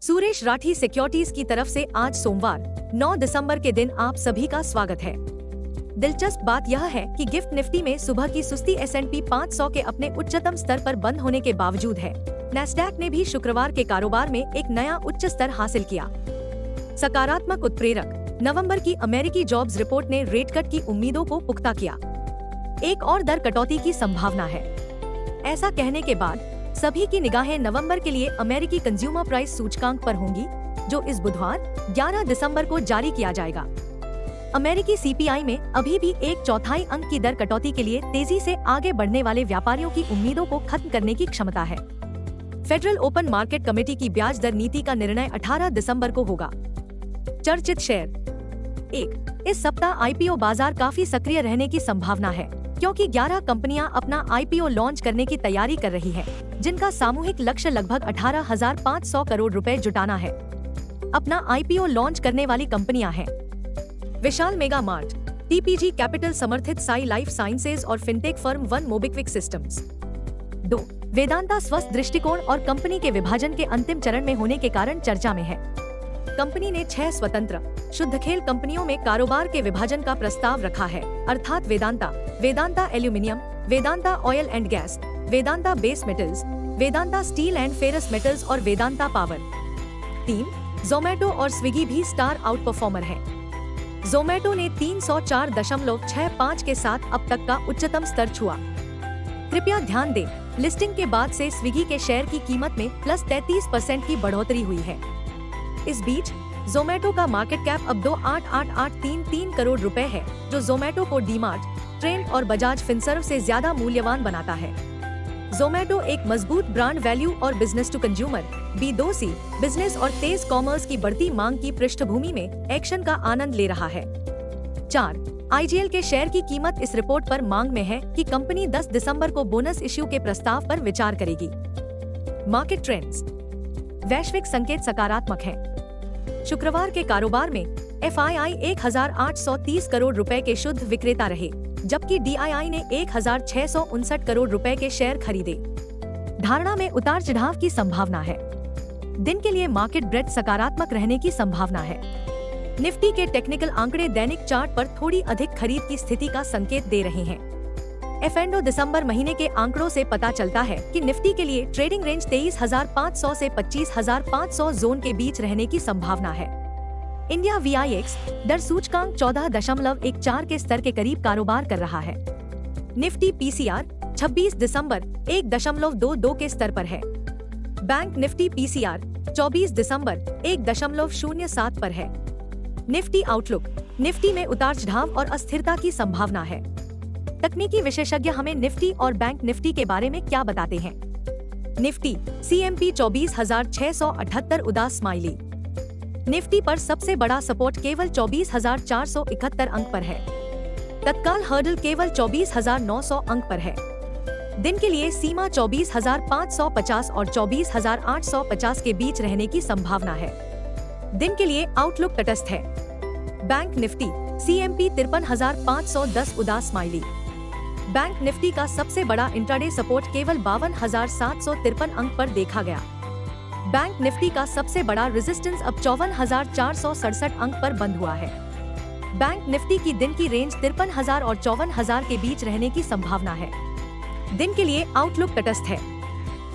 Suresh Rathi securities की तरफ से आज सोमवार 9 दिसंबर के दिन आप सभी का स्वागत है। दिलचस्प बात यह है कि गिफ्ट निफ्टी में सुबह की सुस्ती S&P 500 के अपने उच्चतम स्तर पर बंद होने के बावजूद है। नैस्डैक ने भी शुक्रवार के कारोबार में एक नया उच्च स्तर हासिल किया। सकारात्मक उत्प्रेरक नवंबर की अमेरिकी जॉब्स रिपोर्ट ने रेट कट की उम्मीदों को पुख्ता किया। एक और दर कटौती की संभावना है। ऐसा कहने के बाद सभी की निगाहें नवंबर के लिए अमेरिकी कंज्यूमर प्राइस सूचकांक पर होंगी, जो इस बुधवार 11 दिसंबर को जारी किया जाएगा। अमेरिकी CPI में अभी भी 1/4 अंक की दर कटौती के लिए तेजी से आगे बढ़ने वाले व्यापारियों की उम्मीदों को खत्म करने की क्षमता है। फेडरल ओपन मार्केट कमेटी की ब्याज दर नीति का निर्णय 18 दिसंबर को होगा। चर्चित शेयर 1। इस सप्ताह IPO बाजार काफी सक्रिय रहने की संभावना है, क्योंकि 11 कंपनियां अपना IPO लॉन्च करने की तैयारी कर रही है, जिनका सामूहिक लक्ष्य लगभग 18,500 करोड़ रुपए जुटाना है। अपना IPO लॉन्च करने वाली कंपनियां हैं विशाल मेगा मार्ट, TPG कैपिटल समर्थित साई लाइफ साइंसेज और fintech firm one MobiKwik systems. 2। Vedanta स्वस्थ दृष्टिकोण और कंपनी के विभाजन के अंतिम चरण में होने के कारण चर्चा में है। कंपनी ने 6 स्वतंत्र शुद्ध खेल कंपनियों में कारोबार के विभाजन का प्रस्ताव रखा है, अर्थात Vedanta aluminium, Vedanta oil and gas, Vedanta base metals, Vedanta steel and ferrous metals और वेदांता पावर। 3। जोमैटो और स्विगी भी स्टार आउट परफॉर्मर है। जोमैटो ने 304.65 के साथ अब तक का उच्चतम स्तर छुआ। कृपया ध्यान दें, लिस्टिंग के बाद से स्विगी के शेयर की कीमत में प्लस 33% की बढ़ोतरी हुई है। इस बीच जोमैटो का मार्केट कैप अब 2,88,833 करोड़ रुपए है, जो जोमैटो को डीमार्ट, ट्रेंड और बजाज फिनसर्व से ज्यादा मूल्यवान बनाता है। जोमैटो एक मजबूत ब्रांड वैल्यू और business to consumer B2C business और तेज कॉमर्स की बढ़ती मांग की पृष्ठभूमि में एक्शन का आनंद ले रहा है। 4। IGL के शेयर की कीमत इस रिपोर्ट पर मांग में है कि कंपनी 10 दिसंबर को बोनस इश्यू के प्रस्ताव पर विचार करेगी। Market trends. वैश्विक संकेत सकारात्मक है। शुक्रवार के कारोबार में FII 1,830 करोड़ रुपए के शुद्ध विक्रेता रहे, जबकि DII ने 1,659 करोड़ रुपए के शेयर खरीदे। धारणा में उतार चढ़ाव की संभावना है। दिन के लिए मार्केट ब्रेड सकारात्मक रहने की संभावना है। निफ्टी के टेक्निकल आंकड़े दैनिक चार्ट पर थोड़ी अधिक खरीद की स्थिति का संकेत दे रहे हैं। F&O दिसंबर महीने के आंकड़ों से पता चलता है कि निफ्टी के लिए ट्रेडिंग रेंज 23,500 से 25,500 जोन के बीच रहने की संभावना है। इंडिया VIX दर सूचकांक 14.14 के स्तर के करीब कारोबार कर रहा है। निफ्टी PCR 26 दिसंबर 1.22 के स्तर पर है। बैंक निफ्टी PCR 24 दिसंबर 1.07 पर है। Nifty outlook. निफ्टी में उतार चढ़ाव और अस्थिरता की संभावना है। तकनीकी विशेषज्ञ हमें निफ्टी और बैंक निफ्टी के बारे में क्या बताते हैं। निफ्टी CMP 24,678 उदास स्माइली। निफ्टी पर सबसे बड़ा सपोर्ट केवल 24,471 अंक पर है। तत्काल हर्डल केवल 24,900 अंक पर है। दिन के लिए सीमा 24,550 और 24,850 के बीच रहने की संभावना है। दिन के लिए आउटलुक तटस्थ है। बैंक निफ्टी CMP 53,510 उदास स्माइली। बैंक निफ्टी का सबसे बड़ा इंट्राडे सपोर्ट केवल 52,753 अंक पर देखा गया। बैंक निफ्टी का सबसे बड़ा रेजिस्टेंस अब 54,467 अंक पर बंद हुआ है। बैंक निफ्टी की दिन की रेंज 53,000 और 54,000 के बीच रहने की संभावना है। दिन के लिए आउटलुक तटस्थ है।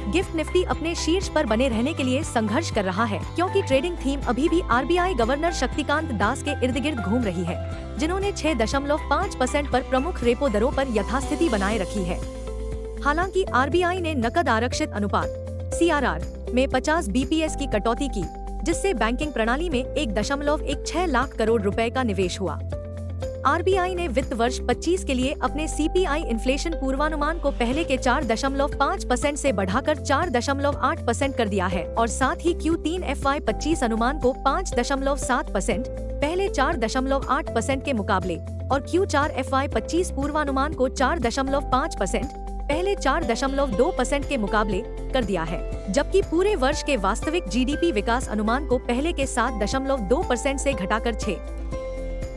गिफ्ट निफ्टी अपने शीर्ष पर बने रहने के लिए संघर्ष कर रहा है, क्योंकि ट्रेडिंग थीम अभी भी RBI गवर्नर शक्तिकांत दास के इर्द गिर्द घूम रही है, जिन्होंने 6.5% पर प्रमुख रेपो दरों पर यथास्थिति बनाए रखी है। हालांकि RBI ने नकद आरक्षित अनुपात CRR में 50 BPS की कटौती की, जिससे बैंकिंग प्रणाली में 1.16 लाख करोड़ रुपए का निवेश हुआ। RBI ने वित्त वर्ष 25 के लिए अपने CPI इन्फ्लेशन पूर्वानुमान को पहले के 4.5% से बढ़ाकर 4.8% कर दिया है, और साथ ही Q3 FY 25 अनुमान को 5.7%, पहले 4.8% के मुकाबले, और Q4 FY 25 पूर्वानुमान को 4.5%, पहले 4.2% के मुकाबले कर दिया है, जबकि पूरे वर्ष के वास्तविक GDP विकास अनुमान को पहले के 7.2% से घटाकर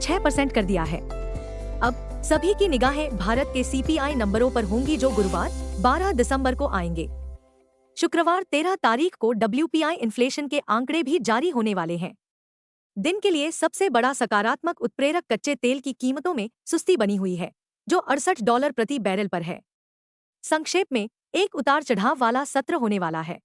6% कर दिया है। अब सभी की निगाहें भारत के CPI नंबरों पर होंगी, जो गुरुवार 12 दिसंबर को आएंगे। शुक्रवार 13 तारीख को WPI इन्फ्लेशन के आंकड़े भी जारी होने वाले हैं। दिन के लिए सबसे बड़ा सकारात्मक उत्प्रेरक कच्चे तेल की कीमतों में सुस्ती बनी हुई है, जो $68 प्रति बैरल पर है। संक्षेप में, एक उतार चढ़ाव वाला सत्र होने वाला है।